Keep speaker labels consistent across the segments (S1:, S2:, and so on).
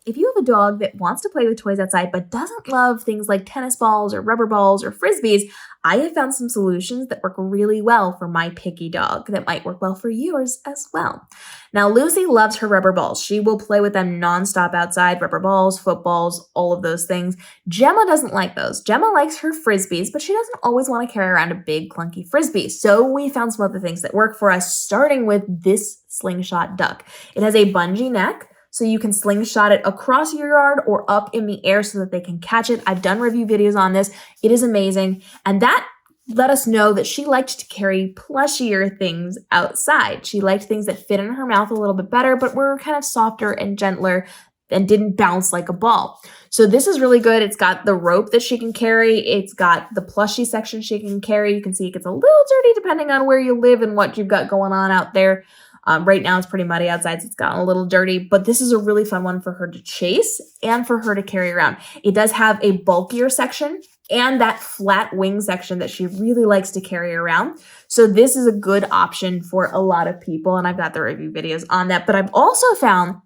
S1: if you have a dog that wants to play with toys outside but doesn't love things like tennis balls or rubber balls or frisbees, I have found some solutions that work really well for my picky dog that might work well for yours as well. Now, Lucy loves her rubber balls. She will play with them nonstop outside, rubber balls, footballs, all of those things. Gemma doesn't like those. Gemma likes her frisbees, but she doesn't always want to carry around a big clunky frisbee. So we found some other things that work for us, starting with this slingshot duck. It has a bungee neck, so you can slingshot it across your yard or up in the air so that they can catch it. I've done review videos on this. It is amazing. And that let us know that she liked to carry plushier things outside. She liked things that fit in her mouth a little bit better, but were kind of softer and gentler and didn't bounce like a ball. So this is really good. It's got the rope that she can carry. It's got the plushie section she can carry. You can see it gets a little dirty depending on where you live and what you've got going on out there. Right now it's pretty muddy outside, so it's gotten a little dirty, but this is a really fun one for her to chase and for her to carry around. It does have a bulkier section and that flat wing section that she really likes to carry around. So this is a good option for a lot of people, and I've got the review videos on that, but I've also found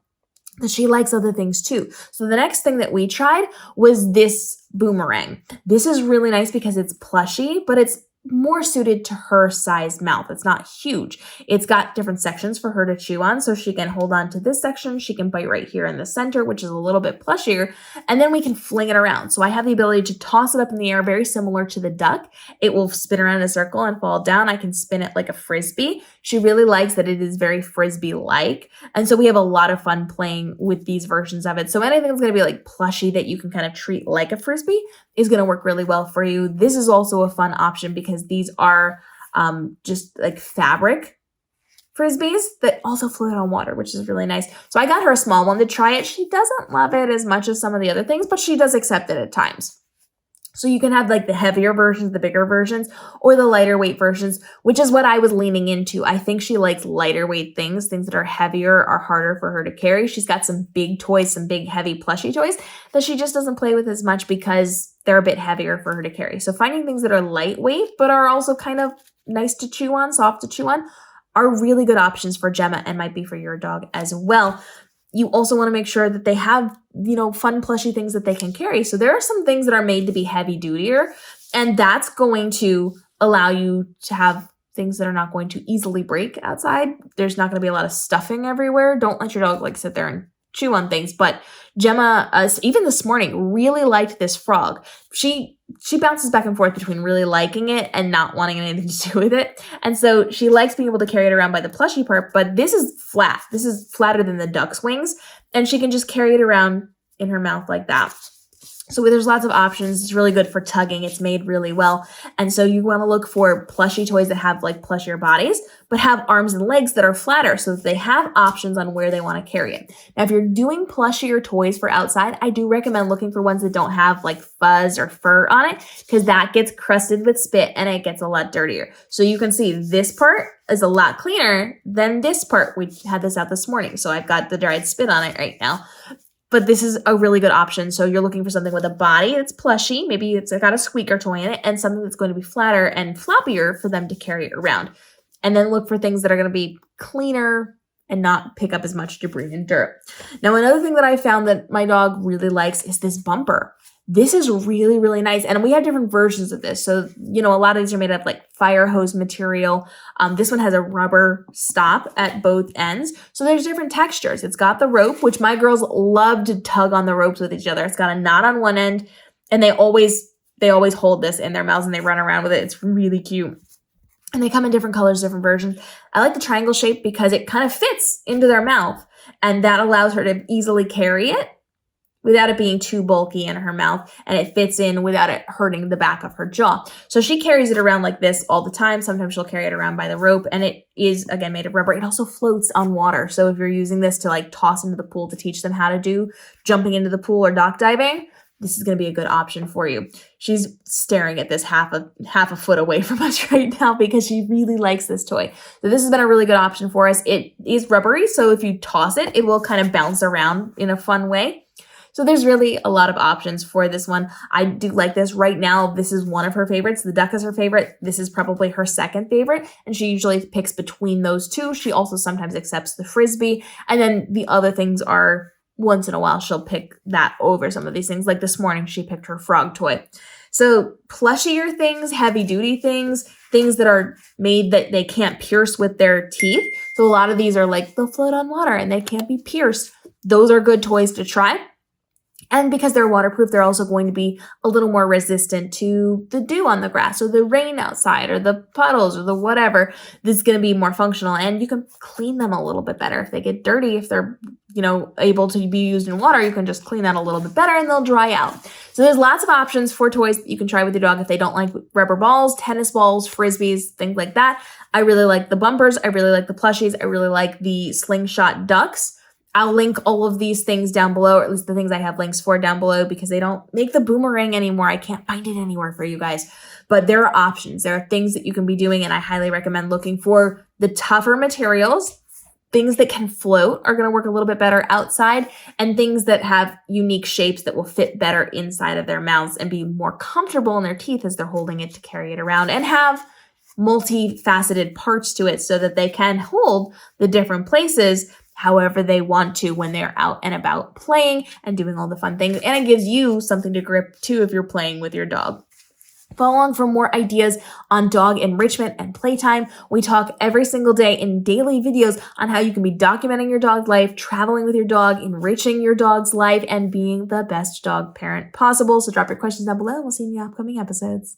S1: that she likes other things too. So the next thing that we tried was this boomerang. This is really nice because it's plushy, but it's more suited to her sized mouth. It's not huge. It's got different sections for her to chew on. So she can hold on to this section. She can bite right here in the center, which is a little bit plushier. And then we can fling it around. So I have the ability to toss it up in the air, very similar to the duck. It will spin around in a circle and fall down. I can spin it like a frisbee. She really likes that it is very frisbee-like. And so we have a lot of fun playing with these versions of it. So anything that's going to be like plushy that you can kind of treat like a frisbee is going to work really well for you. This is also a fun option because these are just like fabric frisbees that also float on water, which is really nice. So I got her a small one to try it. She doesn't love it as much as some of the other things, but she does accept it at times. So you can have like the heavier versions, the bigger versions, or the lighter weight versions, which is what I was leaning into. I think she likes lighter weight things. Things that are heavier are harder for her to carry. She's got some big toys, some big heavy plushy toys that she just doesn't play with as much because they're a bit heavier for her to carry. So finding things that are lightweight, but are also kind of nice to chew on, soft to chew on, are really good options for Gemma and might be for your dog as well. You also want to make sure that they have, fun plushy things that they can carry. So there are some things that are made to be heavy dutier, and that's going to allow you to have things that are not going to easily break outside. There's not going to be a lot of stuffing everywhere. Don't let your dog sit there and chew on things. But Gemma, even this morning, really liked this frog. She bounces back and forth between really liking it and not wanting anything to do with it. And so she likes being able to carry it around by the plushy part, but this is flat. This is flatter than the duck's wings, and she can just carry it around in her mouth like that. So there's lots of options. It's really good for tugging. It's made really well. And so you want to look for plushy toys that have plushier bodies, but have arms and legs that are flatter so that they have options on where they want to carry it. Now, if you're doing plushier toys for outside, I do recommend looking for ones that don't have fuzz or fur on it, because that gets crusted with spit and it gets a lot dirtier. So you can see this part is a lot cleaner than this part. We had this out this morning, so I've got the dried spit on it right now. But this is a really good option. So you're looking for something with a body that's plushy. Maybe it's got a squeaker toy in it, and something that's going to be flatter and floppier for them to carry around. And then look for things that are going to be cleaner and not pick up as much debris and dirt. Now, another thing that I found that my dog really likes is this bumper. This is really, really nice. And we have different versions of this. So, a lot of these are made of fire hose material. This one has a rubber stop at both ends. So there's different textures. It's got the rope, which my girls love to tug on the ropes with each other. It's got a knot on one end, and they always hold this in their mouths and they run around with it. It's really cute. And they come in different colors, different versions. I like the triangle shape because it kind of fits into their mouth, and that allows her to easily carry it without it being too bulky in her mouth, and it fits in without it hurting the back of her jaw. So she carries it around like this all the time. Sometimes she'll carry it around by the rope, and it is, again, made of rubber. It also floats on water. So if you're using this to toss into the pool to teach them how to do jumping into the pool or dock diving, this is going to be a good option for you. She's staring at this half a foot away from us right now because she really likes this toy. So this has been a really good option for us. It is rubbery, so if you toss it, it will kind of bounce around in a fun way. So there's really a lot of options for this one. I do like this. Right now, this is one of her favorites. The duck is her favorite. This is probably her second favorite, and she usually picks between those two. She also sometimes accepts the frisbee, and then the other things are once in a while she'll pick that over some of these things. Like this morning, she picked her frog toy. So plushier things, heavy duty things, things that are made that they can't pierce with their teeth. So a lot of these are like they'll float on water and they can't be pierced. Those are good toys to try. And because they're waterproof, they're also going to be a little more resistant to the dew on the grass or the rain outside or the puddles or the whatever. This is going to be more functional, and you can clean them a little bit better. If they get dirty, if they're, able to be used in water, you can just clean that a little bit better and they'll dry out. So there's lots of options for toys that you can try with your dog if they don't like rubber balls, tennis balls, frisbees, things like that. I really like the bumpers. I really like the plushies. I really like the slingshot ducks. I'll link all of these things down below, or at least the things I have links for down below, because they don't make the boomerang anymore. I can't find it anywhere for you guys. But there are options. There are things that you can be doing, and I highly recommend looking for the tougher materials. Things that can float are going to work a little bit better outside, and things that have unique shapes that will fit better inside of their mouths and be more comfortable in their teeth as they're holding it to carry it around, and have multifaceted parts to it so that they can hold the different places however they want to when they're out and about playing and doing all the fun things. And it gives you something to grip too if you're playing with your dog. Follow along for more ideas on dog enrichment and playtime. We talk every single day in daily videos on how you can be documenting your dog's life, traveling with your dog, enriching your dog's life, and being the best dog parent possible. So drop your questions down below and we'll see you in the upcoming episodes.